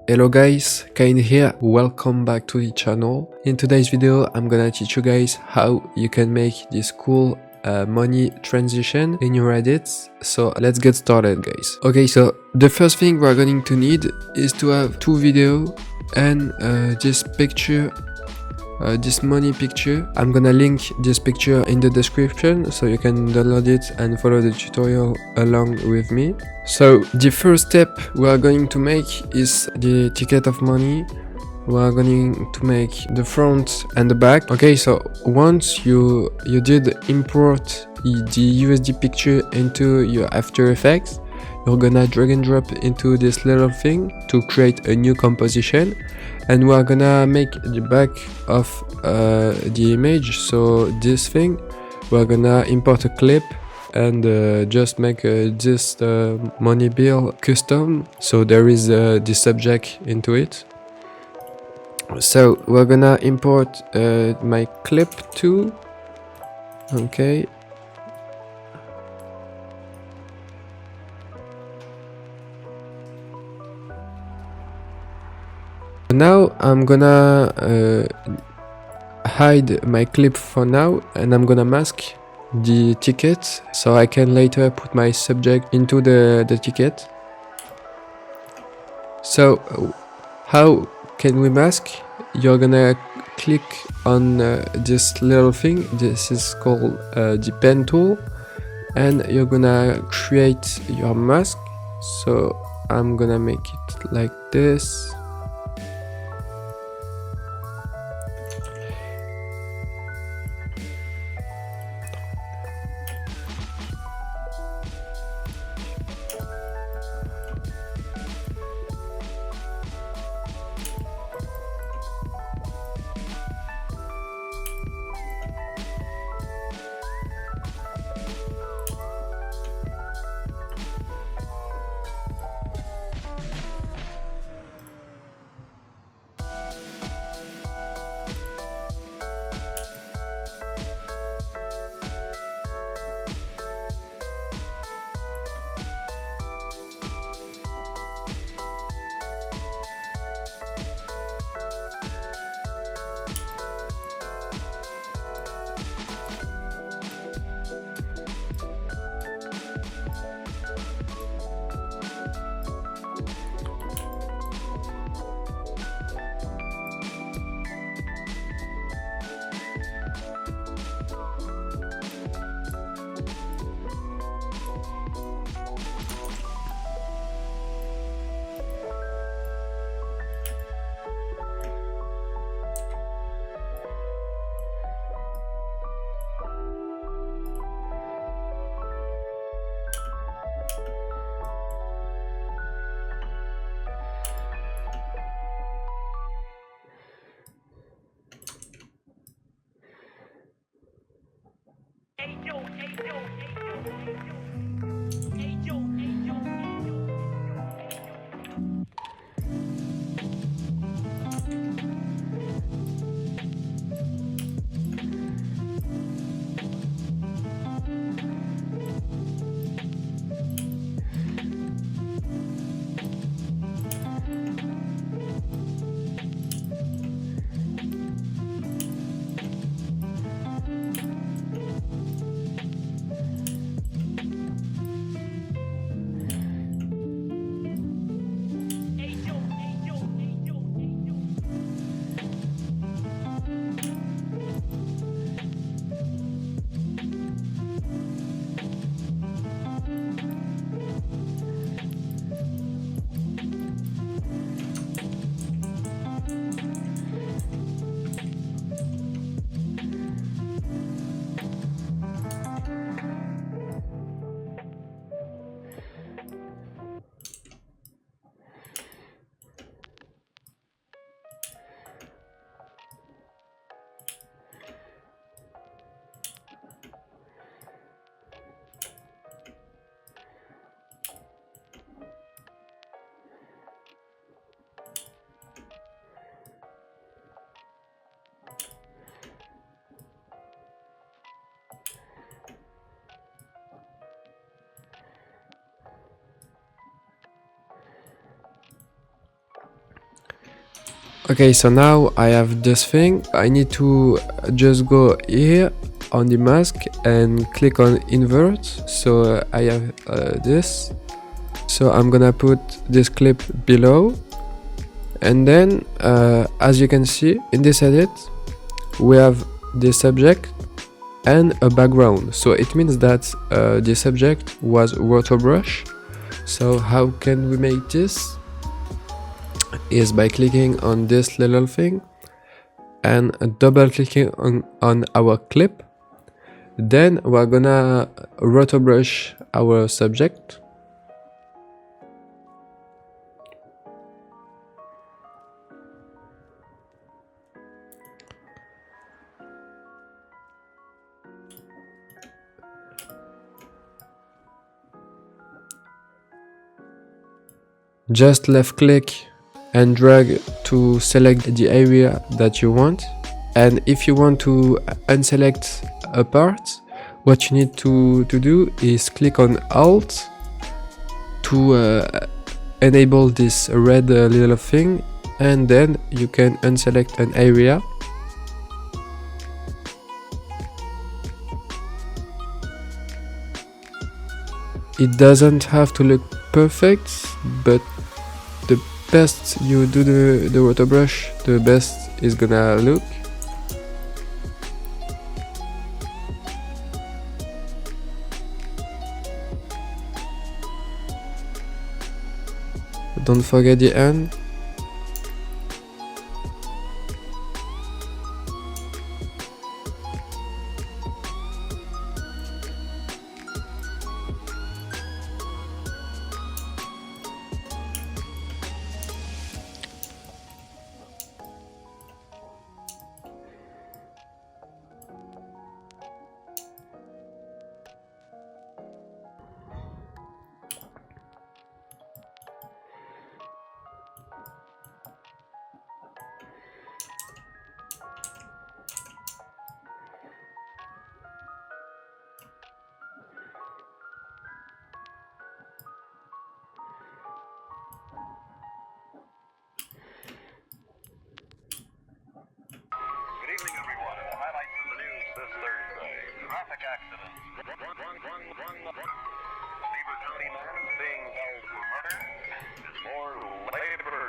Hello guys, Kain here, welcome back to the channel. In today's video I'm gonna teach you guys how you can make this cool money transition in your edits. So let's get started guys. Okay, so the first thing we're going to need is to have two videos and this picture, this money picture. I'm gonna link this picture in the description so you can download it and follow the tutorial along with me. So the first step we are going to make is the ticket of money. We are going to make the front and the back. Okay, so once you did import the USD picture into your After Effects, you're gonna drag and drop into this little thing to create a new composition, and we are gonna make the back of the image. So this thing, we're gonna import a clip and just make this money bill custom, so there is the subject into it. So we're gonna import my clip too. Okay, now I'm gonna hide my clip for now, and I'm gonna mask the ticket so I can later put my subject into the ticket. So how can we mask? You're gonna click on this little thing. This is called the pen tool, and you're gonna create your mask. So I'm gonna make it like this. Okay, so now I have this thing. I need to just go here on the mask and click on invert. So I have this. So I'm gonna put this clip below. And then as you can see in this edit, we have the subject and a background. So it means that the subject was water brush. So how can we make this? Is by clicking on this little thing and double clicking on our clip. Then we're gonna rotor brush our subject. Just left click and drag to select the area that you want. And if you want to unselect a part, what you need to do is click on Alt to enable this red little thing, and then you can unselect an area. It doesn't have to look perfect, but the best you do the water brush, the best is gonna look. Don't forget the end. Traffic accident. Beaver County man being held for murder. More labor.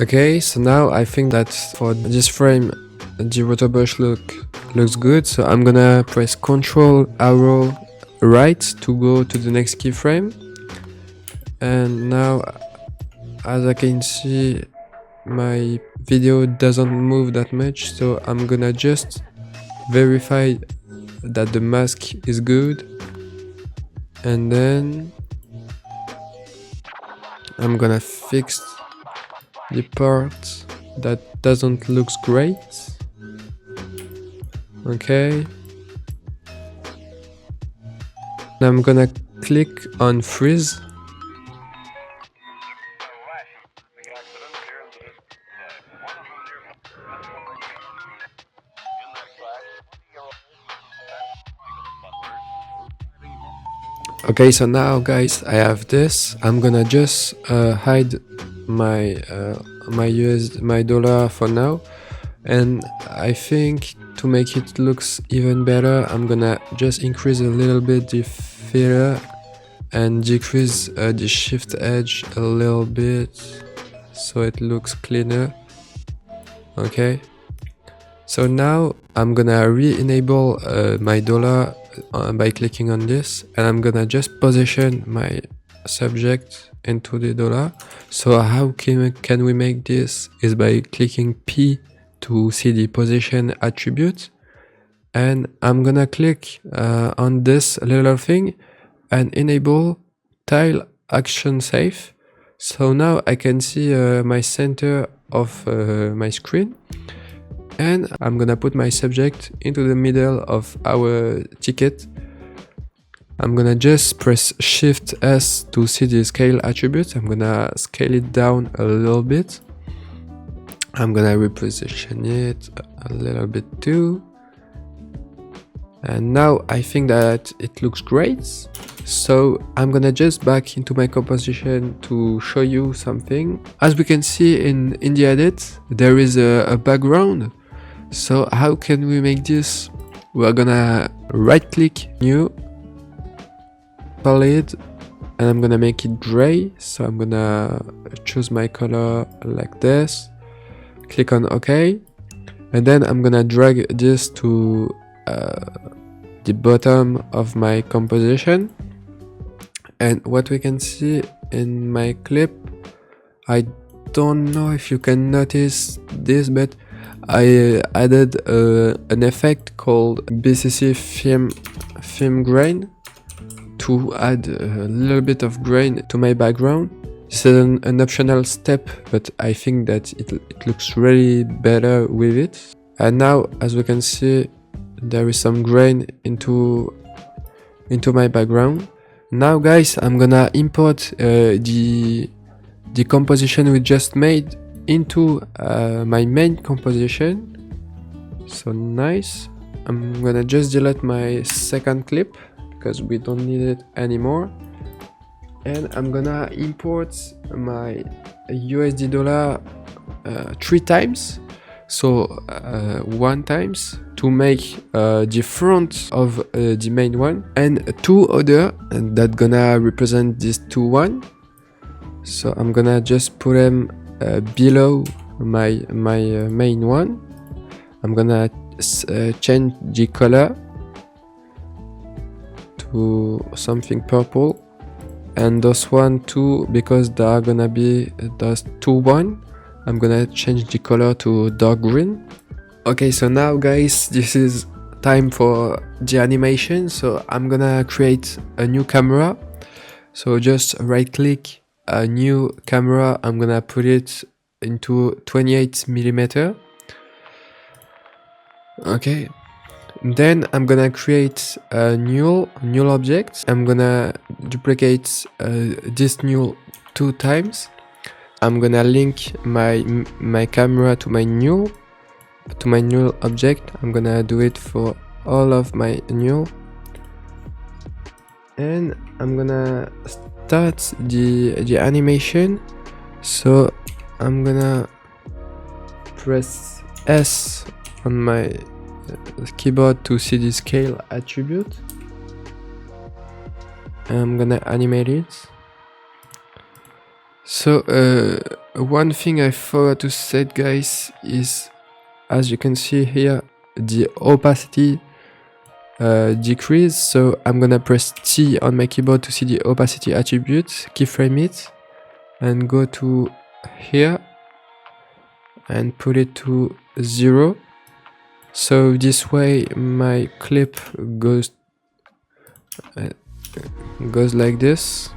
Okay, so now I think that for this frame the rotor brush looks good. So I'm gonna press Ctrl arrow right to go to the next keyframe. And now, as I can see, my video doesn't move that much, so I'm gonna just verify that the mask is good, and then I'm gonna fix the part that doesn't look great. Okay, I'm gonna click on freeze. Okay, so now guys, I have this. I'm gonna just hide my my dollar for now, and I think to make it looks even better, I'm gonna just increase a little bit the feather and decrease the shift edge a little bit so it looks cleaner. Okay, so now I'm gonna re-enable my dollar by clicking on this, and I'm gonna just position my subject into the dollar. So how can we make this is by clicking P to see the position attribute, and I'm gonna click on this little thing and enable tile action safe. So now I can see my center of my screen, and I'm gonna put my subject into the middle of our ticket. I'm gonna just press Shift S to see the scale attribute. I'm gonna scale it down a little bit. I'm gonna reposition it a little bit too. And now I think that it looks great. So I'm gonna just back into my composition to show you something. As we can see in the edit, there is a background. So how can we make this? We're gonna right click, new, solid, and I'm gonna make it gray. So I'm gonna choose my color like this, click on OK, and then I'm gonna drag this to the bottom of my composition. And what we can see in my clip, I don't know if you can notice this, but I added an effect called BCC film grain to add a little bit of grain to my background. This is an optional step, but I think that it looks really better with it. And now, as we can see, there is some grain into my background. Now guys, I'm gonna import the composition we just made into my main composition. So nice. I'm gonna just delete my second clip because we don't need it anymore. And I'm gonna import my USD dollar 3 times. So 1 times to make the front of the main one, and 2 other, and that gonna represent these 2 one. So I'm gonna just put them below my main one. I'm gonna change the color to something purple, and those one too, because they are gonna be those 2 one. I'm gonna change the color to dark green. Okay, so now guys, this is time for the animation. So I'm gonna create a new camera. So just right click, a new camera. I'm gonna put it into 28mm. Okay, then I'm gonna create a new object. I'm gonna duplicate this new 2 times. I'm gonna link my camera to my new object. I'm gonna do it for all of my new, and I'm gonna start the animation. So I'm gonna press S on my keyboard to see the scale attribute. I'm gonna animate it. So one thing I forgot to say, guys, is, as you can see here, the opacity decrease. So I'm gonna press T on my keyboard to see the opacity attribute, keyframe it, and go to here and put it to 0. So this way my clip goes like this.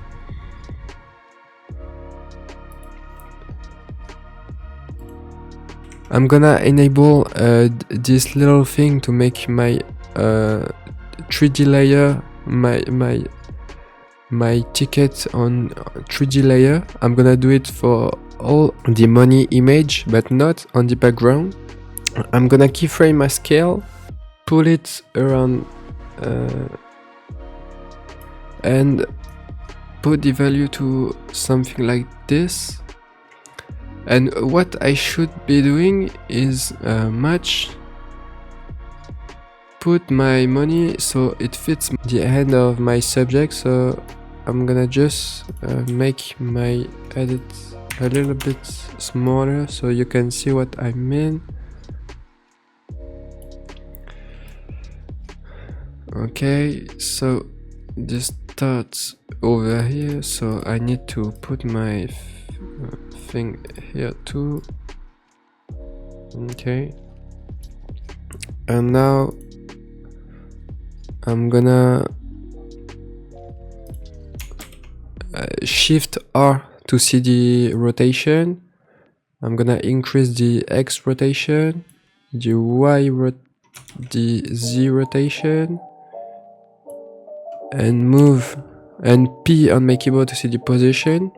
I'm gonna enable this little thing to make my 3D layer, my ticket on 3D layer. I'm gonna do it for all the money image, but not on the background. I'm gonna keyframe my scale, pull it around, and put the value to something like this. And what I should be doing is put my money so it fits the head of my subject. So I'm gonna just make my edit a little bit smaller so you can see what I mean. Okay, so this starts over here, so I need to put my thing here too. Okay, and now I'm gonna shift R to see the rotation. I'm gonna increase the X rotation, the the Z rotation, and move, and P on my keyboard to see the position.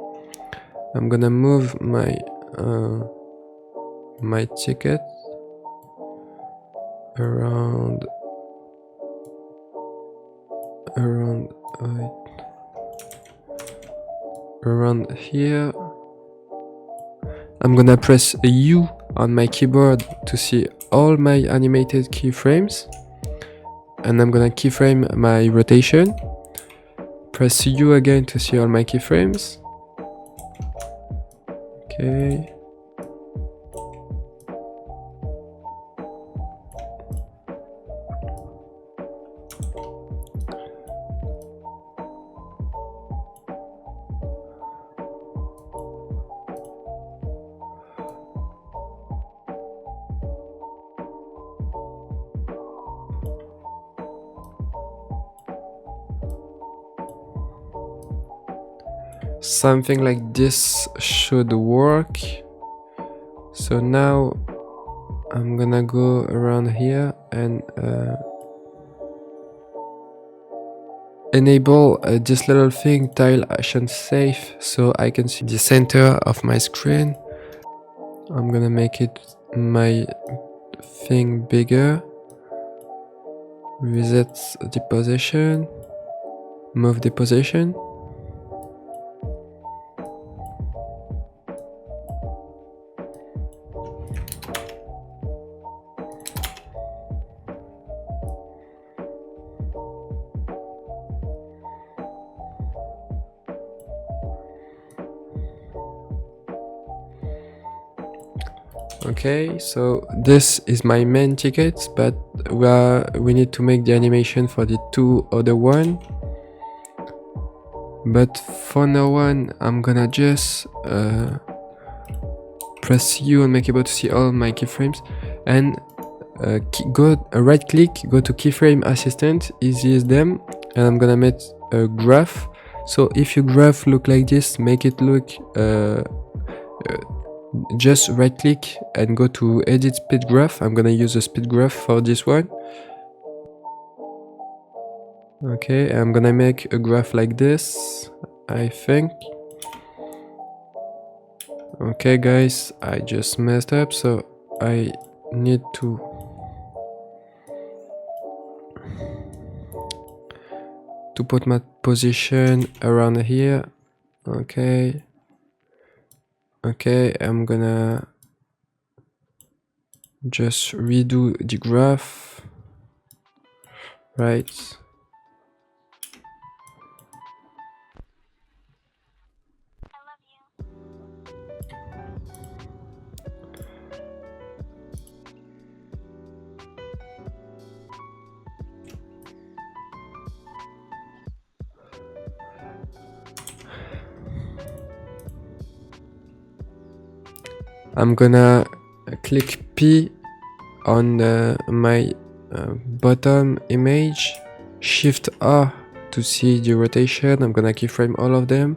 I'm gonna move my my ticket around around here. I'm gonna press U on my keyboard to see all my animated keyframes, and I'm gonna keyframe my rotation. Press U again to see all my keyframes. Okay. Something like this should work. So now I'm gonna go around here and enable this little thing, tile action safe, so I can see the center of my screen. I'm gonna make it my thing bigger. Reset the position, move the position. Okay, so this is my main ticket, but we need to make the animation for the two other one. But for now on, I'm gonna just press U on my keyboard to see all my keyframes, and right click, go to keyframe assistant, easy as them, and I'm gonna make a graph. So if your graph look like this, make it look just right click and go to edit speed graph. I'm gonna use a speed graph for this one. Okay, I'm gonna make a graph like this, I think. Okay guys, I just messed up, so I need to put my position around here. Okay, I'm gonna just redo the graph, right? I'm gonna click P on my bottom image, Shift R to see the rotation. I'm gonna keyframe all of them,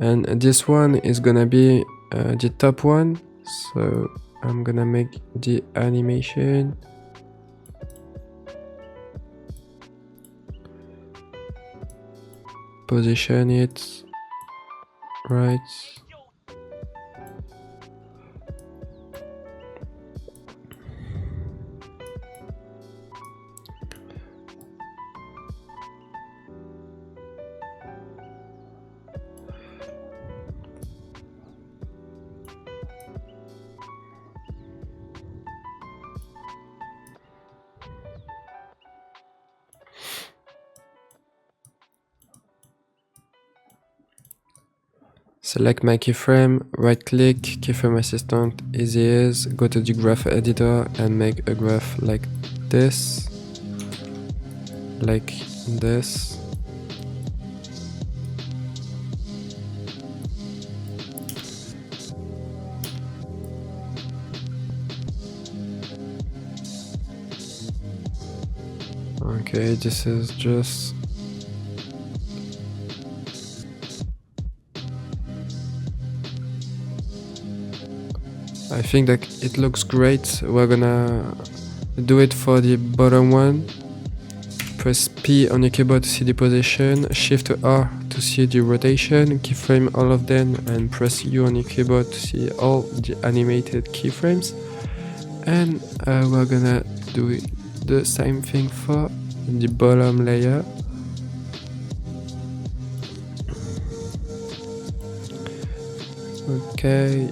and this one is gonna be the top one, so I'm gonna make the animation. Position it right. Select my keyframe, right click, keyframe assistant, easy as, go to the graph editor and make a graph like this. Okay, this is just I think that it looks great. We're gonna do it for the bottom one. Press P on your keyboard to see the position, Shift R to see the rotation, keyframe all of them, and press U on your keyboard to see all the animated keyframes. And we're gonna do the same thing for the bottom layer. Okay,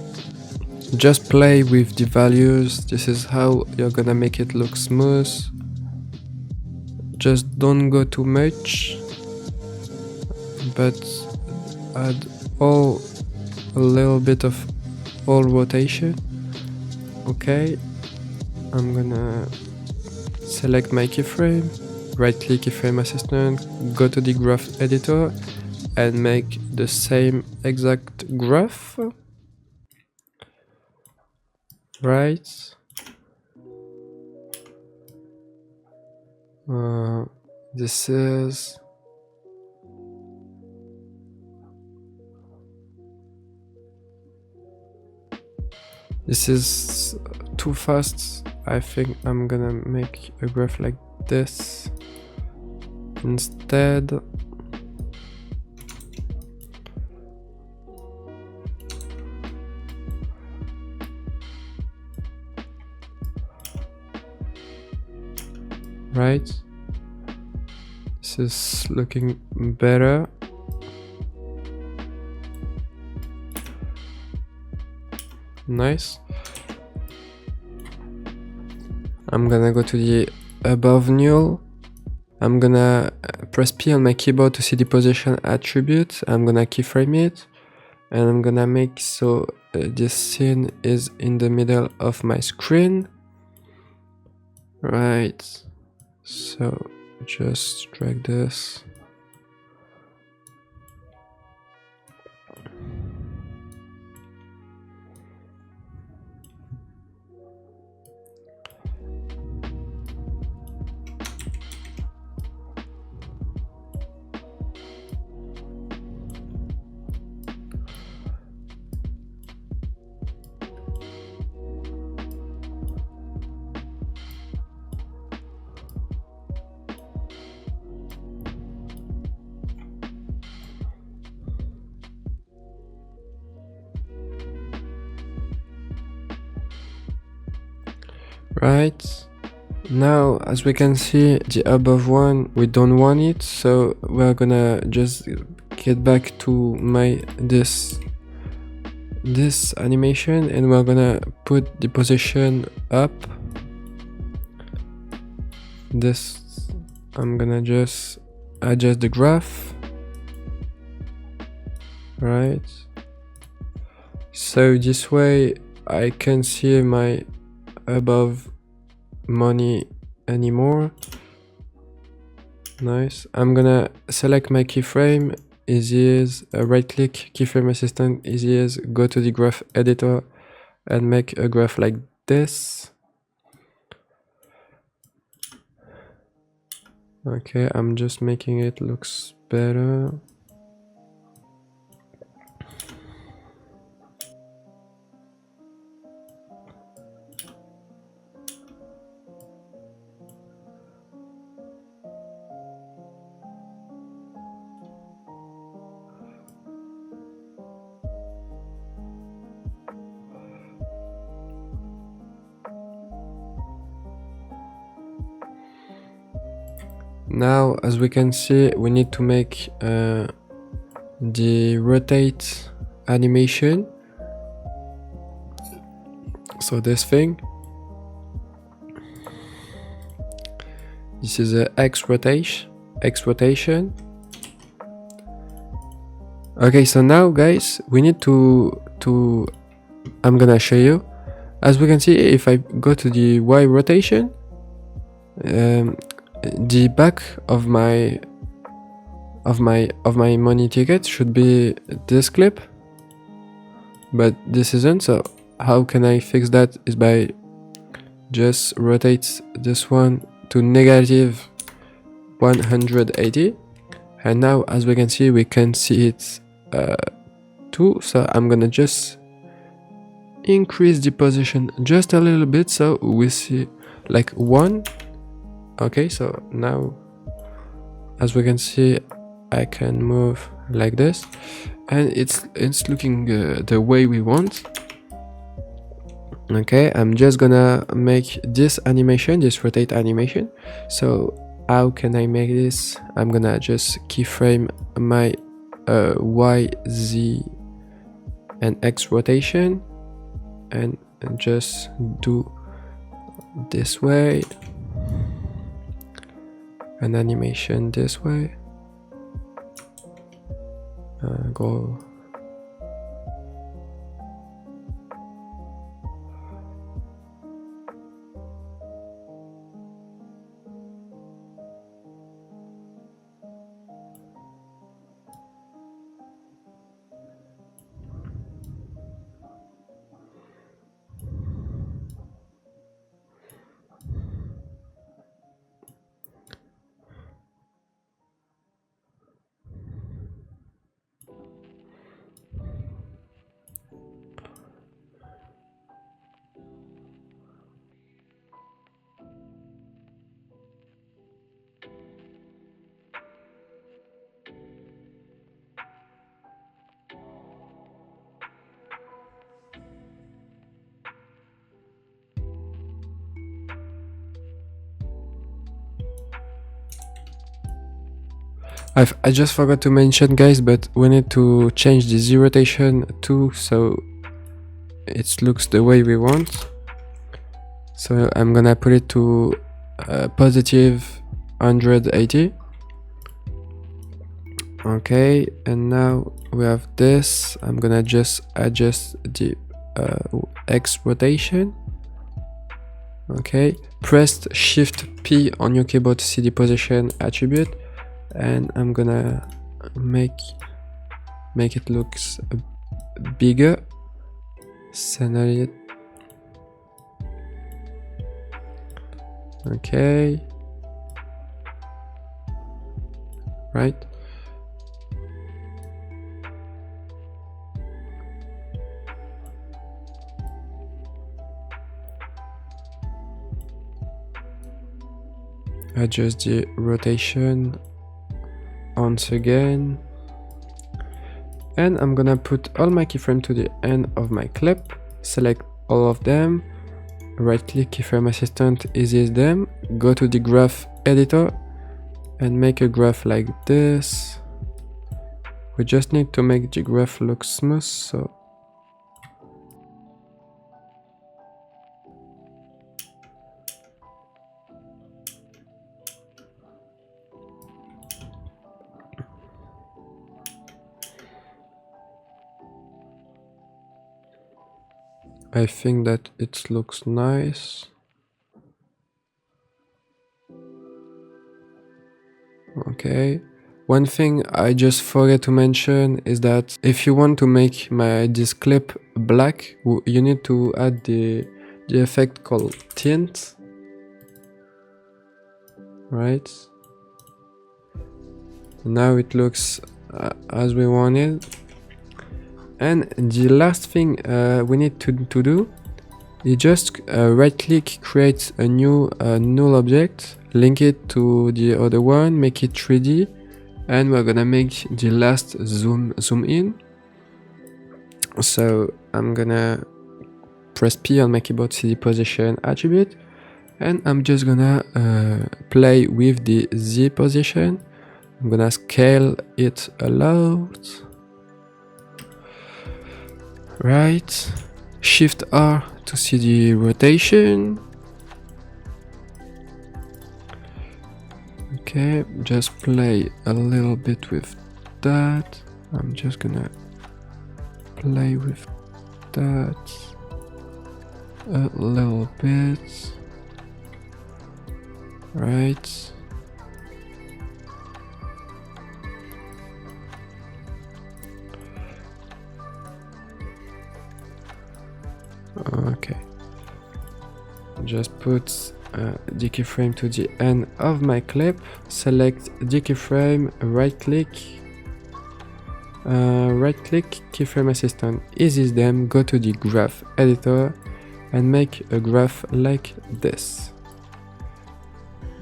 just play with the values. This is how you're gonna make it look smooth. Just don't go too much, but add a little bit of all rotation. Okay, I'm gonna select my keyframe, right click keyframe assistant, go to the graph editor and make the same exact graph. Right. This is too fast. I think I'm gonna make a graph like this instead. Right, this is looking better. Nice. I'm gonna go to the above null. I'm gonna press P on my keyboard to see the position attribute. I'm gonna keyframe it, and I'm gonna make so this scene is in the middle of my screen. Right, so just drag this. Right, now as we can see, the above one, we don't want it, so we're gonna just get back to this animation, and we're gonna put the position up. This, I'm gonna just adjust the graph. Right, so this way I can see my above money anymore. Nice. I'm gonna select my keyframe, easy as right click keyframe assistant, easy as go to the graph editor and make a graph like this. Okay, I'm just making it looks better. Now, as we can see, we need to make the rotate animation. So this thing, this is a X rotation. Okay, so now guys, we need to I'm gonna show you. As we can see, if I go to the Y rotation, the back of my money ticket should be this clip, but this isn't. So how can I fix that? Is by just rotate this one to negative 180, and now as we can see, we can see it too. So I'm gonna just increase the position just a little bit, so we see like 1. Okay, so now as we can see, I can move like this, and it's looking the way we want. Okay, I'm just gonna make this animation, this rotate animation. So how can I make this? I'm gonna just keyframe my Y, Z and X rotation and just do this way, an animation this way, go I just forgot to mention, guys, but we need to change the Z rotation too, so it looks the way we want. So I'm gonna put it to positive 180. Okay, and now we have this. I'm gonna just adjust the X rotation. Okay, press Shift P on your keyboard to see the position attribute, and I'm gonna make it looks bigger. Center it. Okay, right. Adjust the rotation once again, and I'm gonna put all my keyframe to the end of my clip, select all of them, right click keyframe assistant, ease them, go to the graph editor and make a graph like this. We just need to make the graph look smooth, so I think that it looks nice. Okay. One thing I just forgot to mention is that if you want to make this clip black, you need to add the effect called tint. Right. Now it looks as we wanted. And the last thing we need to do is just right click, create a new null object, link it to the other one, make it 3D, and we're gonna make the last zoom in. So I'm gonna press P on my keyboard, see the position attribute, and I'm just gonna play with the Z position. I'm gonna scale it a lot. Right, Shift R to see the rotation. Okay, just play a little bit with that. I'm just gonna play with that a little bit. Right. Okay, just put the keyframe to the end of my clip, select the keyframe, right click, keyframe assistant, ease them, go to the graph editor and make a graph like this,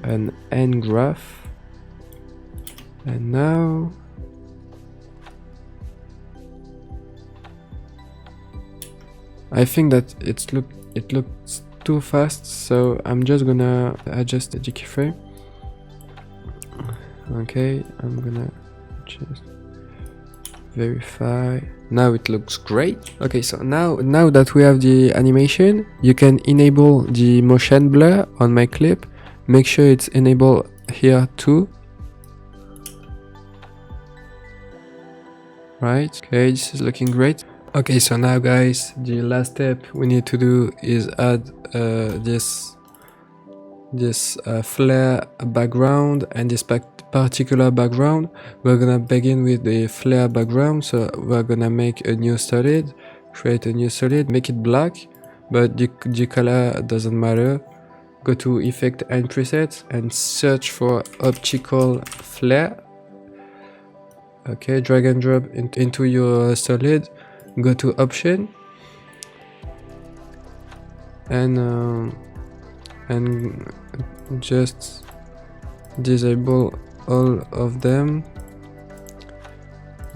an end graph. And now I think that it looks too fast, so I'm just gonna adjust the keyframe. Okay, I'm gonna just verify. Now it looks great. Okay, so now that we have the animation, you can enable the motion blur on my clip. Make sure it's enabled here too. Right, okay, this is looking great. Okay, so now guys, the last step we need to do is add this flare background and this particular background. We're gonna begin with the flare background, so we're gonna make a new solid, create a new solid, make it black, but the color doesn't matter. Go to effect and presets and search for optical flare. Okay, drag and drop into your solid, go to option and just disable all of them.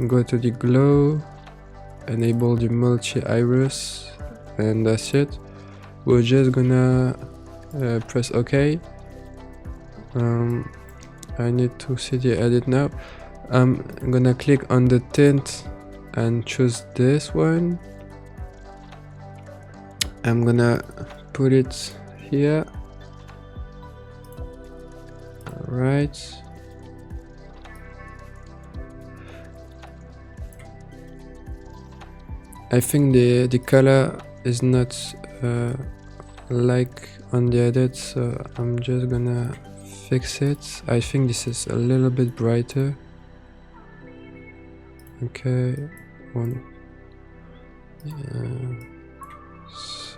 Go to the glow, enable the multi-iris, and that's it. We're just gonna press OK. I need to see the edit now. I'm gonna click on the tint and choose this one. I'm gonna put it here. Alright. I think the color is not like on the edit, so I'm just gonna fix it. I think this is a little bit brighter. Okay, one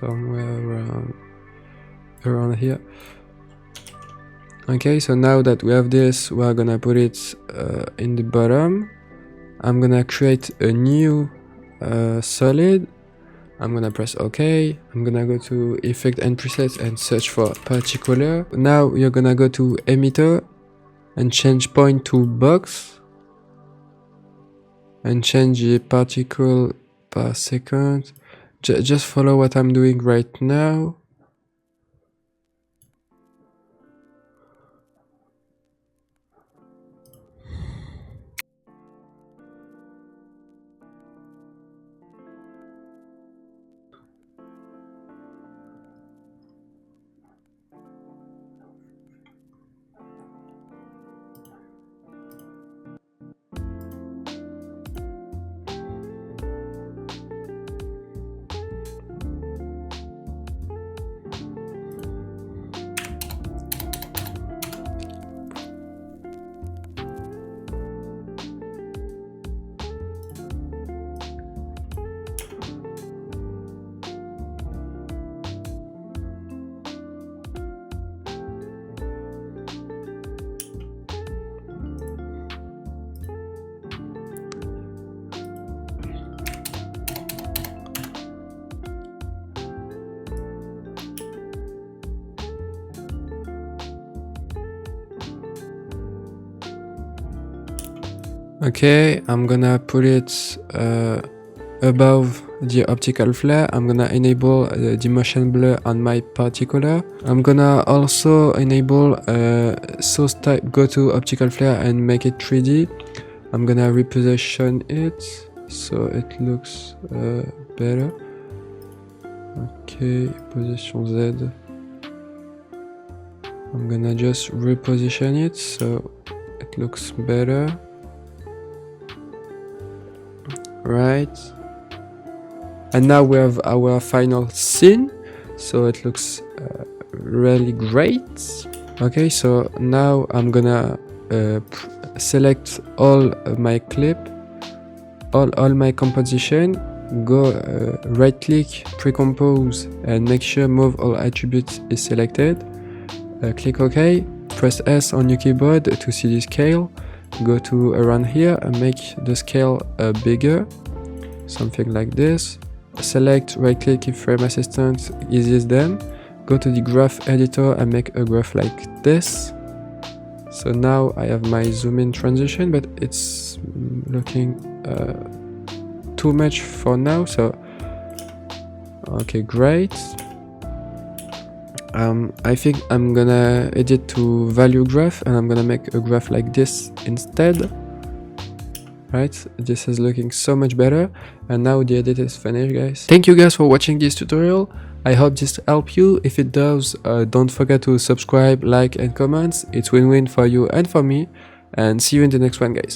somewhere around here. Okay, so now that we have this, we're gonna put it in the bottom. I'm gonna create a new solid. I'm gonna press OK. I'm gonna go to effect and presets and search for particular. Now you're gonna go to emitter and change point to box and change the particle per second. Just follow what I'm doing right now. Okay, I'm gonna put it above the optical flare. I'm gonna enable the motion blur on my particular. I'm gonna also enable source type, go to optical flare and make it 3D. I'm gonna reposition it so it looks better. Okay, position Z. I'm gonna just reposition it so it looks better. Right, and now we have our final scene, so it looks really great. Okay, so now I'm gonna select all my clip, all my composition, go right click, pre-compose, and make sure move all attributes is selected. Click OK, press S on your keyboard to see the scale. Go to around here and make the scale bigger, something like this. Select right click keyframe assistant, easiest them. Go to the graph editor and make a graph like this. So now I have my zoom in transition, but it's looking too much for now, so okay, great. I think I'm gonna edit to value graph, and I'm gonna make a graph like this instead. Right, this is looking so much better, and now the edit is finished, guys. Thank you guys for watching this tutorial. I hope this helped you. If it does, don't forget to subscribe, like and comment. It's win-win for you and for me, and see you in the next one, guys.